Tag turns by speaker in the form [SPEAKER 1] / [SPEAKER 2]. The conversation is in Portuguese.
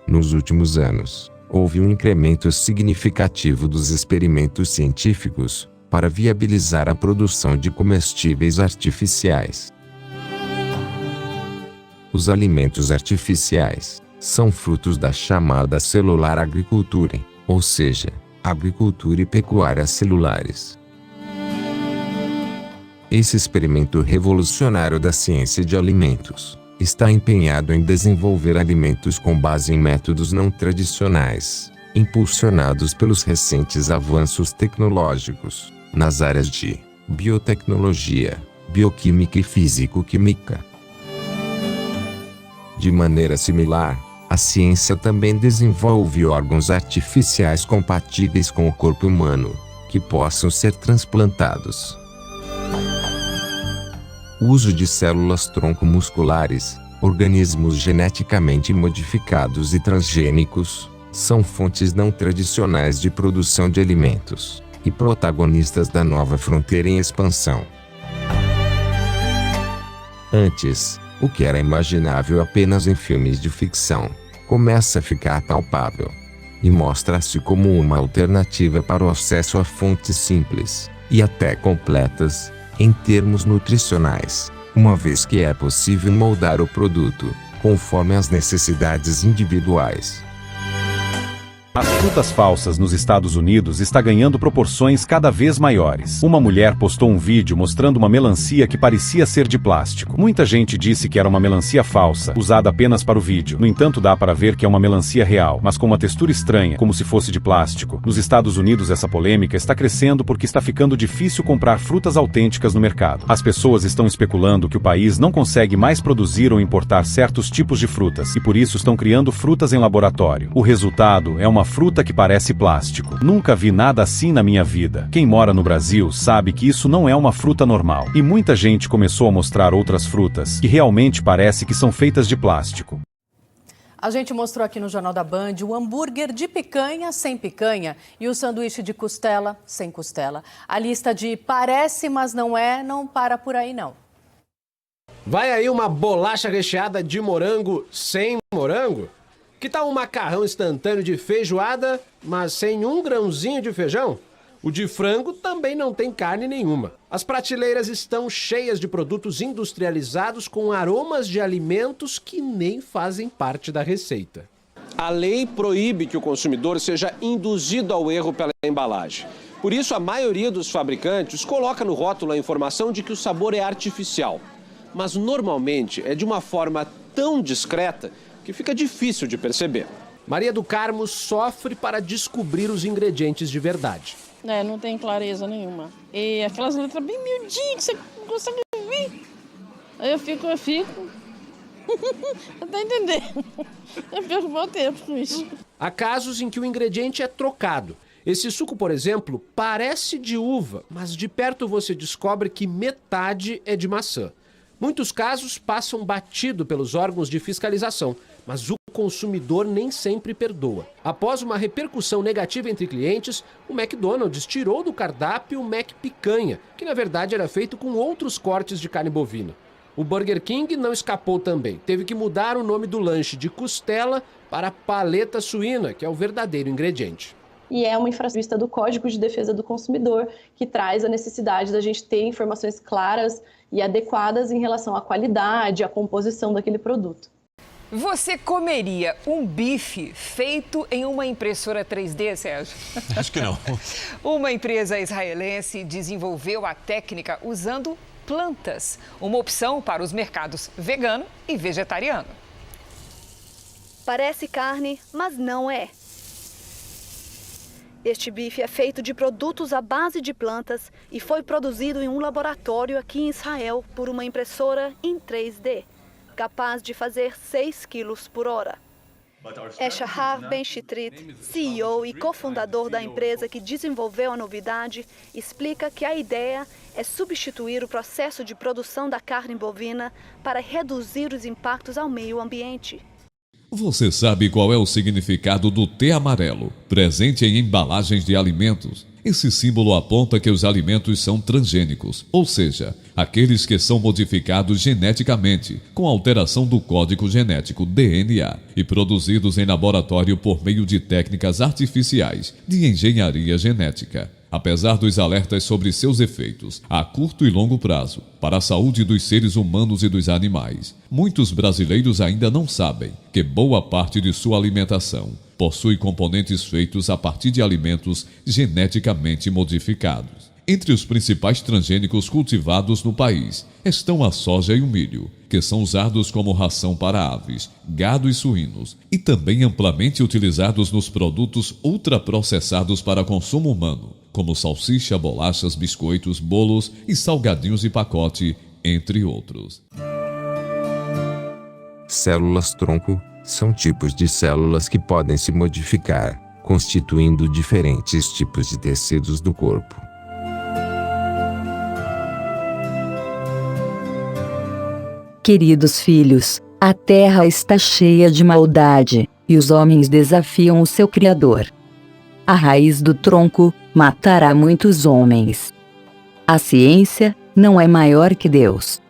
[SPEAKER 1] Nos últimos anos, houve um incremento significativo dos experimentos científicos para viabilizar a produção de comestíveis artificiais. Os alimentos artificiais são frutos da chamada celular agricultura, ou seja, agricultura e pecuária celulares. Esse experimento revolucionário da ciência de alimentos está empenhado em desenvolver alimentos com base em métodos não tradicionais, impulsionados pelos recentes avanços tecnológicos nas áreas de biotecnologia, bioquímica e físico-química. De maneira similar, a ciência também desenvolve órgãos artificiais compatíveis com o corpo humano, que possam ser transplantados. O uso de células tronco musculares, organismos geneticamente modificados e transgênicos, são fontes não tradicionais de produção de alimentos, e protagonistas da nova fronteira em expansão. Antes, o que era imaginável apenas em filmes de ficção, começa a ficar palpável, e mostra-se como uma alternativa para o acesso a fontes simples, e até completas, em termos nutricionais, uma vez que é possível moldar o produto, conforme as necessidades individuais.
[SPEAKER 2] As frutas falsas nos Estados Unidos está ganhando proporções cada vez maiores. Uma mulher postou um vídeo mostrando uma melancia que parecia ser de plástico. Muita gente disse que era uma melancia falsa, usada apenas para o vídeo. No entanto, dá para ver que é uma melancia real, mas com uma textura estranha, como se fosse de plástico. Nos Estados Unidos, essa polêmica está crescendo porque está ficando difícil comprar frutas autênticas no mercado. As pessoas estão especulando que o país não consegue mais produzir ou importar certos tipos de frutas, e por isso estão criando frutas em laboratório. O resultado é uma fruta que parece plástico. Nunca vi nada assim na minha vida. Quem mora no Brasil sabe que isso não é uma fruta normal. E muita gente começou a mostrar outras frutas que realmente parece que são feitas de plástico.
[SPEAKER 3] A gente mostrou aqui no Jornal da Band o hambúrguer de picanha sem picanha e o sanduíche de costela sem costela. A lista de parece, mas não é, não para por aí não.
[SPEAKER 4] Vai aí uma bolacha recheada de morango sem morango? Que tal um macarrão instantâneo de feijoada, mas sem um grãozinho de feijão? O de frango também não tem carne nenhuma. As prateleiras estão cheias de produtos industrializados com aromas de alimentos que nem fazem parte da receita. A lei proíbe que o consumidor seja induzido ao erro pela embalagem. Por isso, a maioria dos fabricantes coloca no rótulo a informação de que o sabor é artificial. Mas normalmente é de uma forma tão discreta que fica difícil de perceber. Maria do Carmo sofre para descobrir os ingredientes de verdade.
[SPEAKER 5] Não tem clareza nenhuma. E aquelas letras bem miudinhas que você não consegue ver. Aí eu fico. Até entender. Eu perco meu tempo com isso.
[SPEAKER 4] Há casos em que o ingrediente é trocado. Esse suco, por exemplo, parece de uva, mas de perto você descobre que metade é de maçã. Muitos casos passam batido pelos órgãos de fiscalização, mas o consumidor nem sempre perdoa. Após uma repercussão negativa entre clientes, o McDonald's tirou do cardápio o Mac Picanha, que na verdade era feito com outros cortes de carne bovina. O Burger King não escapou também. Teve que mudar o nome do lanche de costela para paleta suína, que é o verdadeiro ingrediente.
[SPEAKER 6] E é uma infração do Código de Defesa do Consumidor, que traz a necessidade da gente ter informações claras e adequadas em relação à qualidade, à composição daquele produto.
[SPEAKER 7] Você comeria um bife feito em uma impressora 3D, Sérgio?
[SPEAKER 8] Acho que não.
[SPEAKER 7] Uma empresa israelense desenvolveu a técnica usando plantas, uma opção para os mercados vegano e vegetariano.
[SPEAKER 9] Parece carne, mas não é. Este bife é feito de produtos à base de plantas e foi produzido em um laboratório aqui em Israel por uma impressora em 3D, capaz de fazer 6 quilos por hora. Shahar Ben-Shitrit, CEO e cofundador da empresa que desenvolveu a novidade, explica que a ideia é substituir o processo de produção da carne bovina para reduzir os impactos ao meio ambiente.
[SPEAKER 8] Você sabe qual é o significado do T amarelo, presente em embalagens de alimentos? Esse símbolo aponta que os alimentos são transgênicos, ou seja, aqueles que são modificados geneticamente, com alteração do código genético DNA, e produzidos em laboratório por meio de técnicas artificiais de engenharia genética. Apesar dos alertas sobre seus efeitos a curto e longo prazo para a saúde dos seres humanos e dos animais, muitos brasileiros ainda não sabem que boa parte de sua alimentação possui componentes feitos a partir de alimentos geneticamente modificados. Entre os principais transgênicos cultivados no país estão a soja e o milho, que são usados como ração para aves, gado e suínos, e também amplamente utilizados nos produtos ultraprocessados para consumo humano, como salsicha, bolachas, biscoitos, bolos e salgadinhos de pacote, entre outros.
[SPEAKER 1] Células-tronco são tipos de células que podem se modificar, constituindo diferentes tipos de tecidos do corpo.
[SPEAKER 10] Queridos filhos, a terra está cheia de maldade, e os homens desafiam o seu Criador. A raiz do tronco matará muitos homens. A ciência não é maior que Deus.